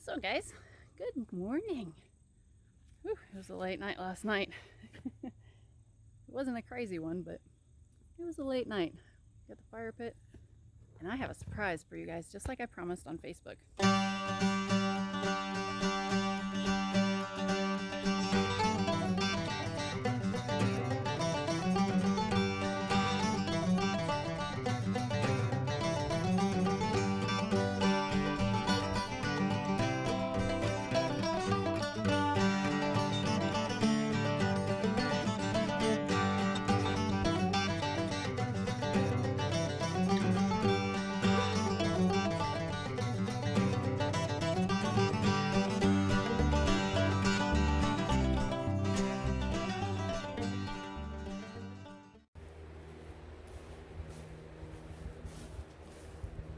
So guys, good morning. Whew, it was a late night last night. It wasn't a crazy one, but it was a late night. Got the fire pit, and I have a surprise for you guys, just like I promised on Facebook.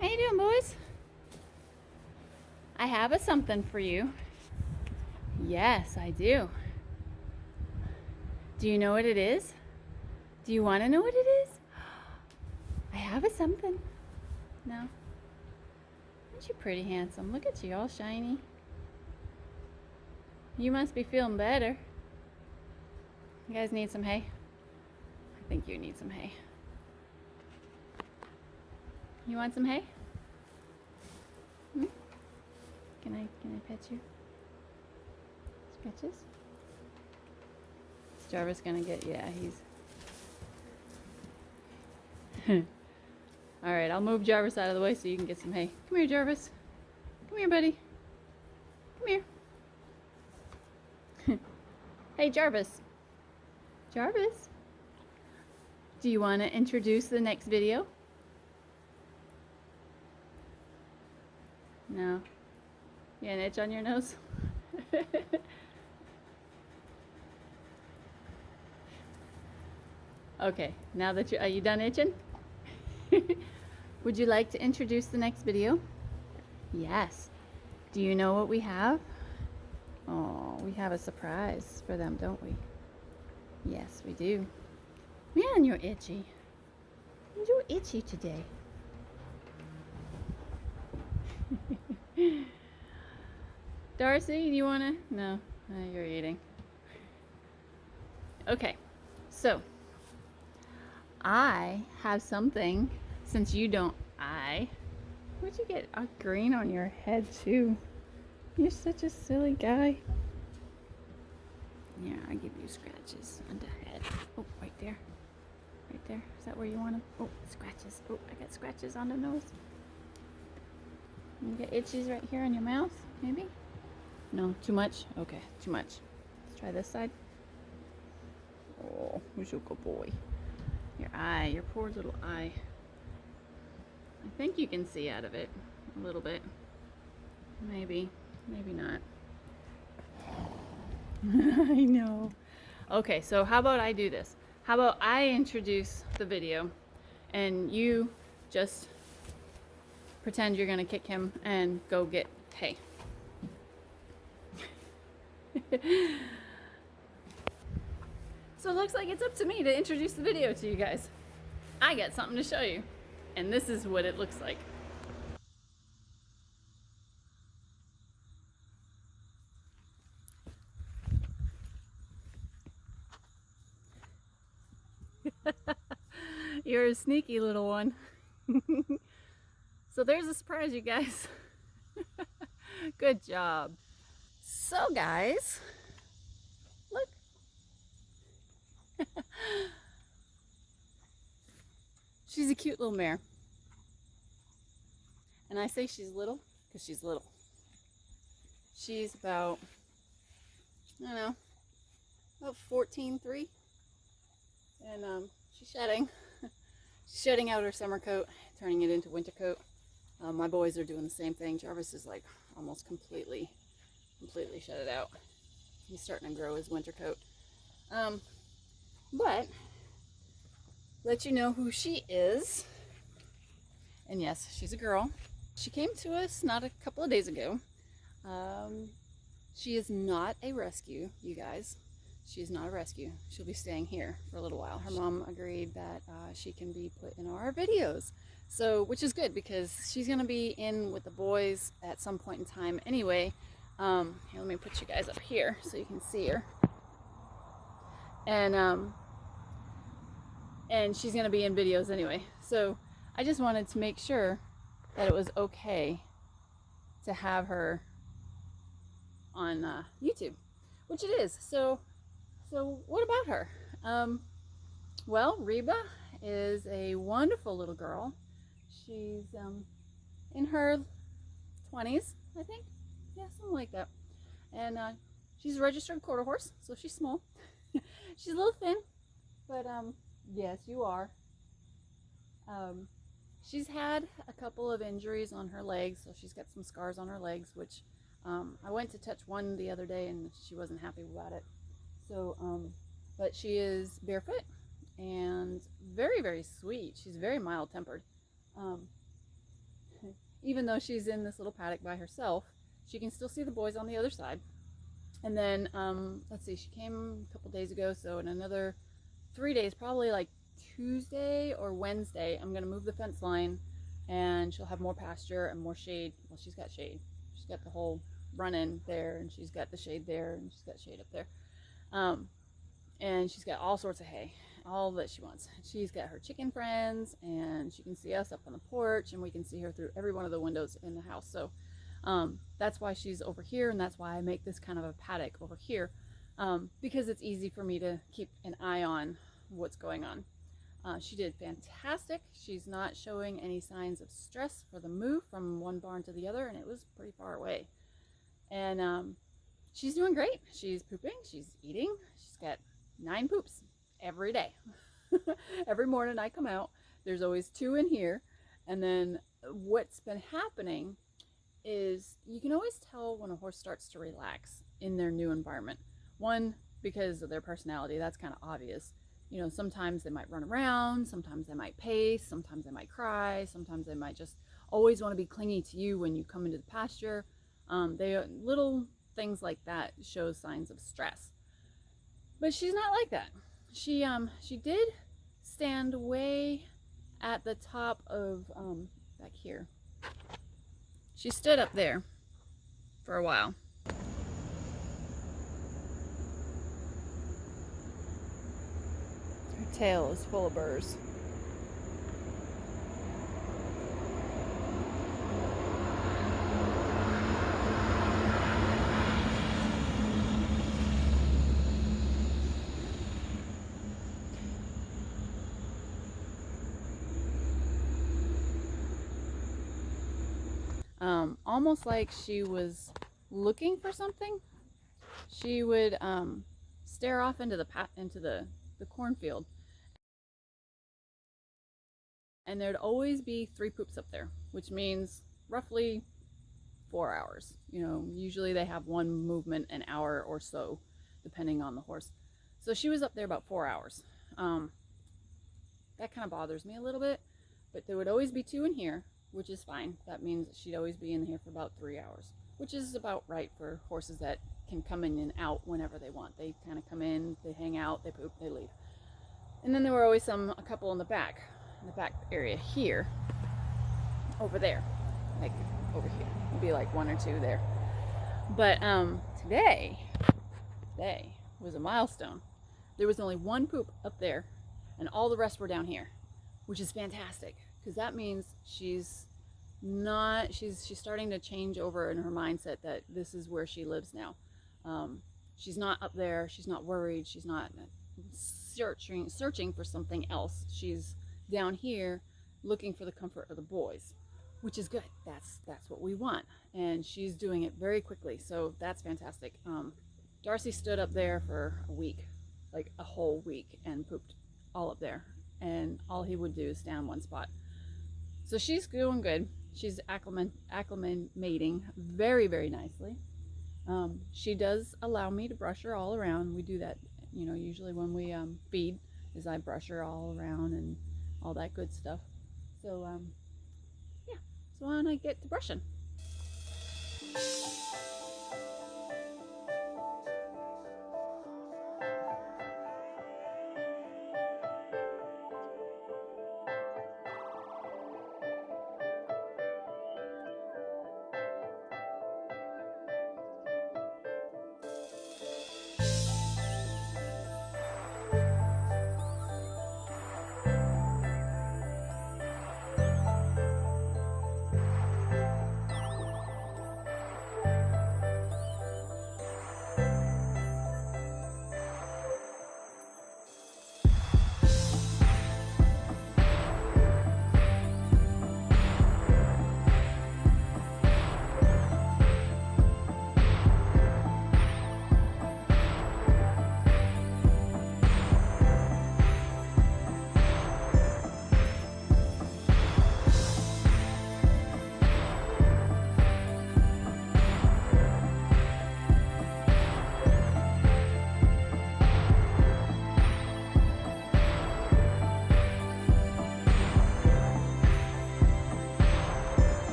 How you doing, boys? I have something for you. Yes, I do. Do you know what it is? Do you want to know what it is? I have something. No? Aren't you pretty handsome? Look at you, all shiny. You must be feeling better. You guys need some hay? I think you need some hay. You want some hay? Hmm? Can I pet you? Scratches? Is Jarvis gonna get, yeah, he's... Alright, I'll move Jarvis out of the way so you can get some hay. Come here, Jarvis. Come here, buddy. Come here. Hey, Jarvis. Jarvis? Do you want to introduce the next video? No. You got an itch on your nose? Okay, now that are you done itching? Would you like to introduce the next video? Yes. Do you know what we have? Oh, we have a surprise for them, don't we? Yes, we do. Man, you're itchy. You're itchy today. Darcy, do you want to? No, you're eating. Okay, so I have something, since you don't, where'd you get a green on your head too? You're such a silly guy. Yeah, I give you scratches on the head. Oh, right there. Right there. Is that where you want them? Oh, scratches. Oh, I got scratches on the nose. You get itchies right here on your mouth, maybe? No, too much? Okay, too much. Let's try this side. Oh, who's your good boy? Your eye, your poor little eye. I think you can see out of it a little bit. Maybe, maybe not. I know. Okay, so how about I do this? How about I introduce the video and you just pretend you're gonna kick him and go get hay. So it looks like it's up to me to introduce the video to you guys. I got something to show you, and this is what it looks like. You're a sneaky little one. So there's a surprise, you guys. Good job. So guys, look. She's a cute little mare. And I say she's little because she's little. She's about, I don't know, about 14.3. And she's shedding. She's shedding out her summer coat, turning it into winter coat. My boys are doing the same thing. Jarvis is like almost completely shed it out. He's starting to grow his winter coat. But let you know who she is. And yes, she's a girl. She came to us not a couple of days ago. She is not a rescue, you guys. she's not a rescue. She'll be staying here for a little while. Her mom agreed that she can be put in our videos. So, which is good because she's going to be in with the boys at some point in time anyway. Here, let me put you guys up here so you can see her. And she's going to be in videos anyway. So I just wanted to make sure that it was okay to have her on YouTube, which it is. So what about her? Well, Reba is a wonderful little girl. She's in her 20s, I think. Yeah, something like that. And she's a registered quarter horse, so she's small. She's a little thin, but yes, you are. She's had a couple of injuries on her legs, so she's got some scars on her legs, which I went to touch one the other day and she wasn't happy about it. So, but she is barefoot and very, very sweet. She's very mild-tempered. Even though she's in this little paddock by herself, she can still see the boys on the other side. And then, let's see, she came a couple days ago, so in another 3 days, probably like Tuesday or Wednesday, I'm going to move the fence line and she'll have more pasture and more shade. Well, she's got shade. She's got the whole run-in there, and she's got the shade there, and she's got shade up there. And she's got all sorts of hay, all that she wants. She's got her chicken friends, and she can see us up on the porch, and we can see her through every one of the windows in the house. So that's why she's over here, and that's why I make this kind of a paddock over here, because it's easy for me to keep an eye on what's going on. She did fantastic. She's not showing any signs of stress for the move from one barn to the other, and it was pretty far away. And she's doing great. She's pooping, she's eating. She's got 9 poops every day. Every morning I come out, there's always 2 in here. And then what's been happening is you can always tell when a horse starts to relax in their new environment. One, because of their personality, that's kind of obvious. You know, sometimes they might run around, sometimes they might pace, sometimes they might cry, sometimes they might just always want to be clingy to you when you come into the pasture. Little things like that show signs of stress. But she's not like that. She did stand way at the top of back here. She stood up there for a while. Her tail is full of burrs. Almost like she was looking for something. She would stare off into the cornfield, and there'd always be 3 poops up there, which means roughly 4 hours. You know, usually they have one movement an hour or so, depending on the horse. So she was up there about 4 hours. That kind of bothers me a little bit, but there would always be 2 in here, which is fine. That means that she'd always be in here for about 3 hours, which is about right for horses that can come in and out whenever they want. They kind of come in, they hang out, they poop, they leave. And then there were always a couple in the back area here, over there, like over here. It'd be like 1 or 2 there. But today was a milestone. There was only 1 poop up there, and all the rest were down here, which is fantastic, because that means she's starting to change over in her mindset that this is where she lives now. She's not up there, she's not worried, she's not searching for something else. She's down here looking for the comfort of the boys, which is good. That's what we want, and she's doing it very quickly, so that's fantastic. Darcy stood up there for a week, like a whole week, and pooped all up there, and all he would do is stand in one spot. So she's doing good. She's acclimating very, very nicely. She does allow me to brush her all around. We do that, you know, usually when we feed, is I brush her all around and all that good stuff. So yeah, so on I get to brushing.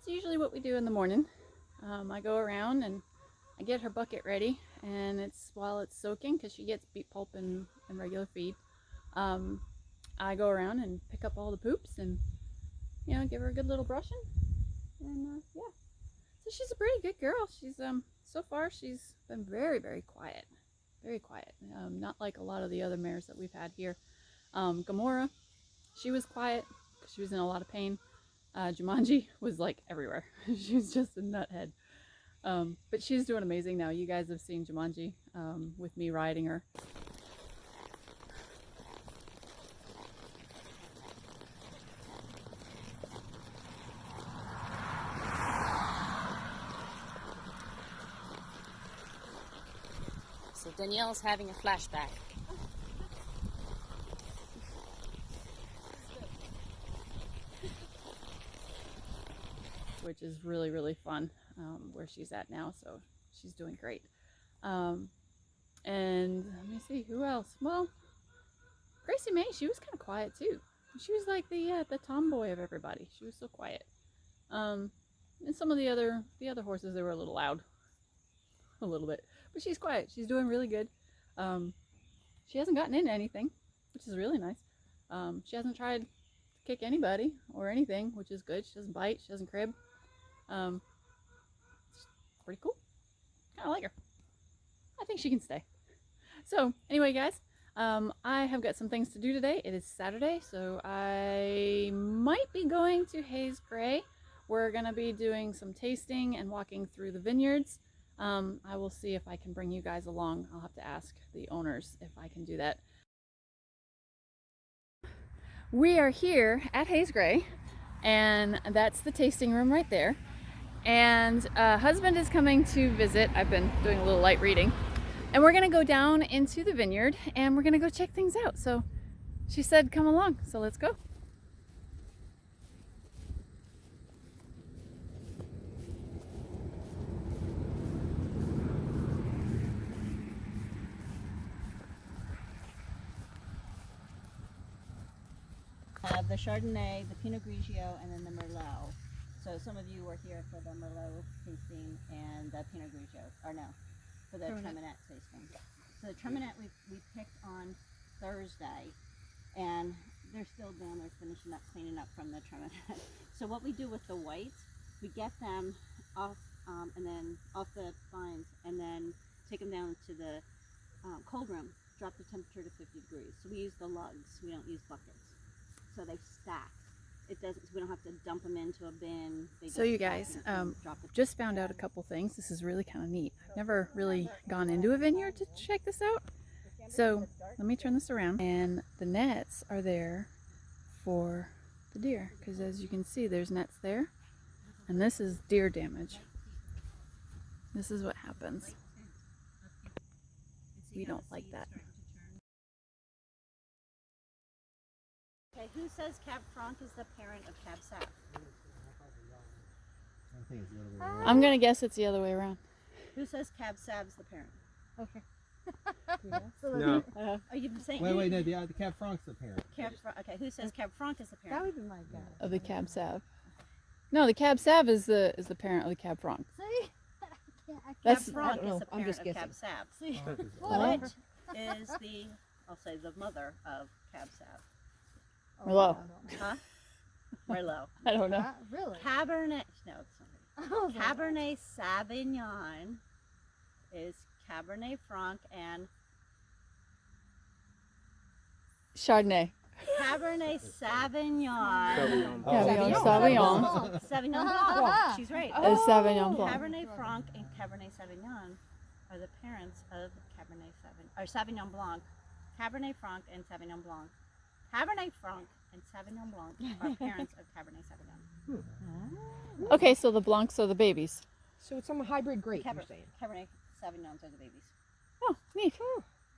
that's usually what we do in the morning. I go around and I get her bucket ready, and while it's soaking, because she gets beet pulp and regular feed, I go around and pick up all the poops and, you know, give her a good little brushing. And yeah, so she's a pretty good girl. She's so far she's been very, very quiet, very quiet. Not like a lot of the other mares that we've had here. Gamora, she was quiet. She was in a lot of pain. Jumanji was like everywhere. She was just a nuthead. But she's doing amazing now. You guys have seen Jumanji with me riding her. So Danielle's having a flashback. Which is really, really fun where she's at now. So she's doing great. And let me see, who else? Well, Gracie May, she was kind of quiet too. She was like the tomboy of everybody. She was so quiet. And some of the other horses, they were a little loud, a little bit. But she's quiet. She's doing really good. She hasn't gotten into anything, which is really nice. She hasn't tried to kick anybody or anything, which is good. She doesn't bite. She doesn't crib. Pretty cool. Kind of like her. I think she can stay. So anyway, guys, I have got some things to do today. It is Saturday, so I might be going to Haze Gray. We're going to be doing some tasting and walking through the vineyards. I will see if I can bring you guys along. I'll have to ask the owners if I can do that. We are here at Haze Gray, and that's the tasting room right there. And husband is coming to visit. I've been doing a little light reading, and we're gonna go down into the vineyard and we're gonna go check things out. So she said come along, so let's go. The Chardonnay, the Pinot Grigio, and then the Merlot. So some of you were here for the Merlot tasting and the Pinot Grigio, or no, for the Treminette tasting. So the Treminette we picked on Thursday, and they're still down there finishing up, cleaning up from the Treminette. So what we do with the whites, we get them off and then off the vines, and then take them down to the cold room, drop the temperature to 50 degrees. So we use the lugs, we don't use buckets. So they stack. It doesn't. We don't have to dump them into a bin. So you guys, just found out a couple things. This is really kind of neat. I've never really gone into a vineyard to check this out. So let me turn this around. And the nets are there for the deer, because as you can see, there's nets there, and this is deer damage. This is what happens. We don't like that. Okay, who says Cab Franc is the parent of Cab Sav? I'm gonna guess it's the other way around. Who says Cab Sav's the parent? Okay. No. Are you saying? Wait, no, the Cab Franc's the parent. Okay, who says Cab Franc is the parent? That would be my guess. Of the Cab Sav. No, the Cab Sav is the parent of the Cab Franc. See? That's Cab Franc is the I'm parent just of guessing. Cab Sav. See? Which is the, I'll say the mother of Cab Sav. Merlot. Huh? Merlot. I don't know. Really? Cabernet, no, it's not. Oh, Cabernet Sauvignon is Cabernet Franc and Chardonnay. Cabernet Sauvignon. Sauvignon. Sauvignon Blanc. She's right. Is Sauvignon Blanc. Cabernet Franc and Cabernet Sauvignon are the parents of Sauvignon Blanc. Cabernet Franc and Sauvignon Blanc. Cabernet Franc and Sauvignon Blanc are parents of Cabernet Sauvignon. Okay, so the Blancs are the babies. So it's some hybrid grape, you're saying? Cabernet Sauvignons are the babies. Oh, neat.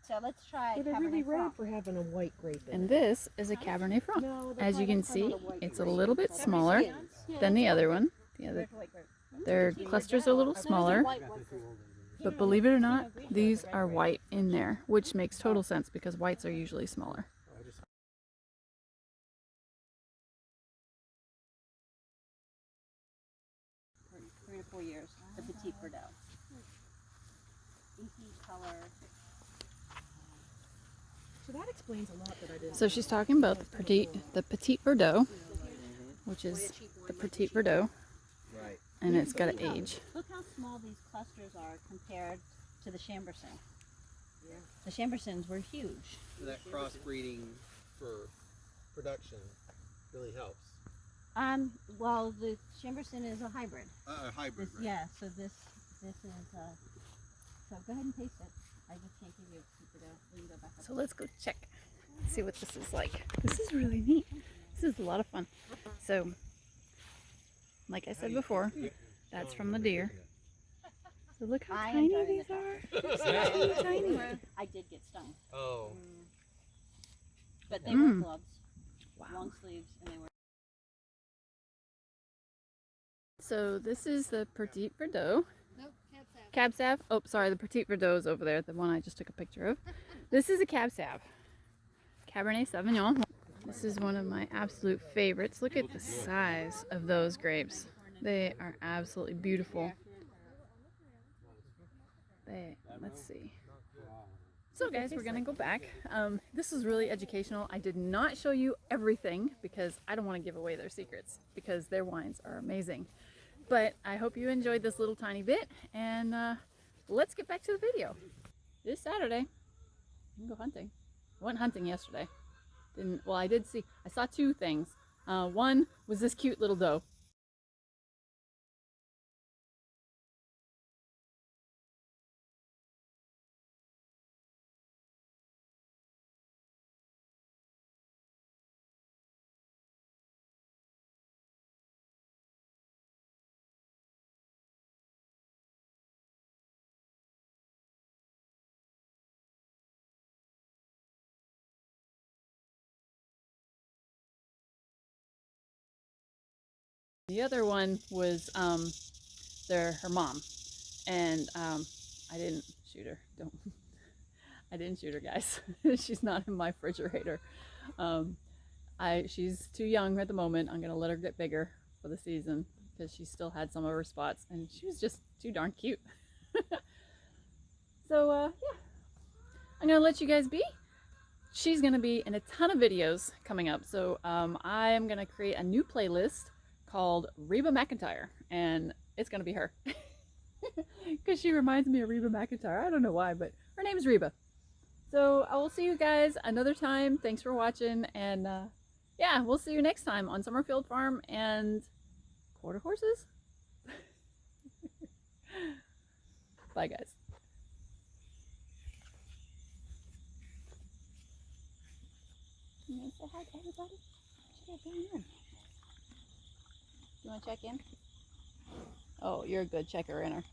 So let's try But they're Cabernet really rare Franc. for having a white grape in And it. this is a Cabernet Franc. No, they As you probably can don't see, call it a white it's a grape. little bit smaller than the other one. The other, their clusters are a little smaller, but believe it or not, these are white in there, which makes total sense because whites are usually smaller. explains a lot that I didn't. So she's talking about the Petit Verdot, which is the Petit Verdot, Right. and it's got an age. Look how small these clusters are compared to the Chamberson. The Chambersons were huge. So that crossbreeding for production really helps. Well, the Chamberson is a hybrid. A hybrid, This, yeah, so this is, so go ahead and taste it. I just can't give you a Verdot. We can go back up. So let's go check, see what this is like. This is really neat. This is a lot of fun. So, like I said before, that's from the deer. So look how I am tiny driving these the are. tractor. They're so tiny. I did get stung, Oh. but they were Mm. gloves, Wow. long sleeves, and they were. So this is the Petit Verdot. Cab Sav. Oh, sorry, the Petit Verdot is over there, the one I just took a picture of. This is a Cab Sav. Cabernet Sauvignon. This is one of my absolute favorites. Look at the size of those grapes. They are absolutely beautiful. Let's see. So guys, we're gonna go back. This is really educational. I did not show you everything because I don't want to give away their secrets because their wines are amazing. But I hope you enjoyed this little tiny bit, and let's get back to the video. This Saturday, I can go hunting. I went hunting yesterday. Well, I saw two things. One was this cute little doe. The other one was her mom, and I didn't shoot her. I didn't shoot her, guys. She's not in my refrigerator. She's too young at the moment. I'm gonna let her get bigger for the season because she still had some of her spots, and she was just too darn cute. So yeah, I'm gonna let you guys be. She's gonna be in a ton of videos coming up, so I am gonna create a new playlist called Reba McEntire, and it's gonna be her because she reminds me of Reba McEntire. I don't know why, but her name's Reba. So I will see you guys another time. Thanks for watching, and yeah, we'll see you next time on Summerfield Farm and Quarter Horses. Bye guys. You want to say hi to everybody? She got going on. You want to check in? Oh, you're a good checker-inner.